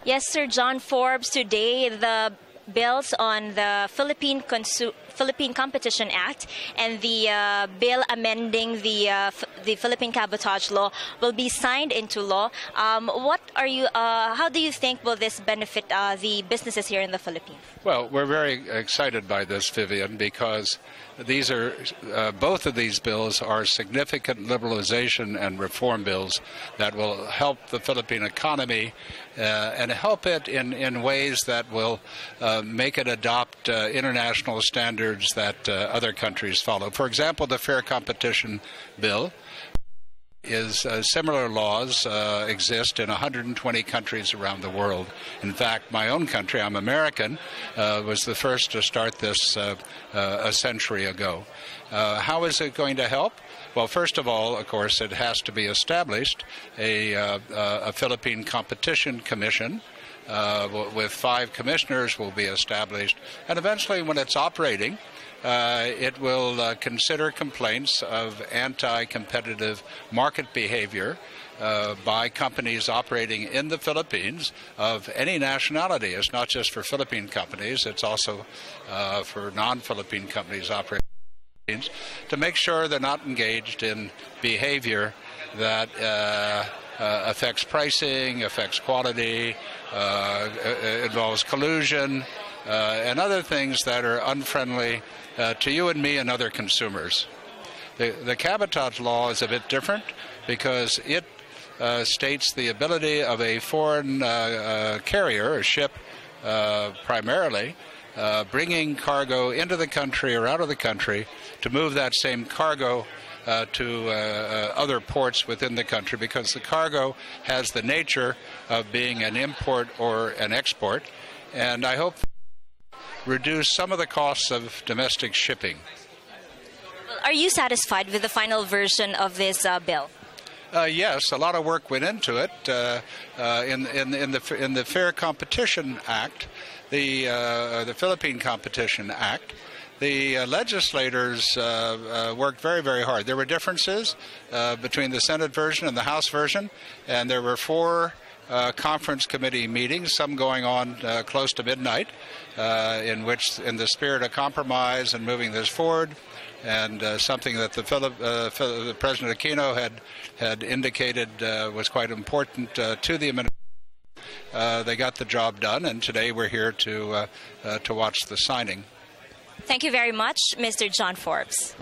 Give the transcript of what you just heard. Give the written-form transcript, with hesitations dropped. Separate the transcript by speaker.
Speaker 1: Yes, Sir John Forbes. Today, the bills on the Philippine Competition Act and the bill amending the Philippine Cabotage law will be signed into law. How do you think will this benefit the businesses here in the Philippines?
Speaker 2: Well, we're very excited by this, Vivian, because these are both of these bills are significant liberalization and reform bills that will help the Philippine economy and help it in ways that will make it adopt international standards that other countries follow. For example, the Fair Competition Bill is similar laws exist in 120 countries around the world. In fact, my own country, I'm American, was the first to start this a century ago. How is it going to help? Well, first of all, of course, it has to be established a Philippine Competition Commission with 5 commissioners will be established, and eventually when it's operating, it will consider complaints of anti-competitive market behavior by companies operating in the Philippines of any nationality. It's not just for Philippine companies, it's also for non-Philippine companies operating in the Philippines, to make sure they're not engaged in behavior that affects pricing, affects quality, involves collusion, and other things that are unfriendly to you and me and other consumers. The cabotage law is a bit different because it states the ability of a foreign carrier, a ship primarily, bringing cargo into the country or out of the country to move that same cargo to other ports within the country, because the cargo has the nature of being an import or an export, and I hope reduce some of the costs of domestic shipping.
Speaker 1: Are you satisfied with the final version of this bill?
Speaker 2: Yes, a lot of work went into it. In the Fair Competition Act, the Philippine Competition Act, the legislators worked very, very hard. There were differences between the Senate version and the House version, and there were 4 conference committee meetings, some going on close to midnight, in the spirit of compromise and moving this forward, and something that the President Aquino had indicated was quite important to the administration. They got the job done, and today we're here to watch the signing.
Speaker 1: Thank you very much, Mr. John Forbes.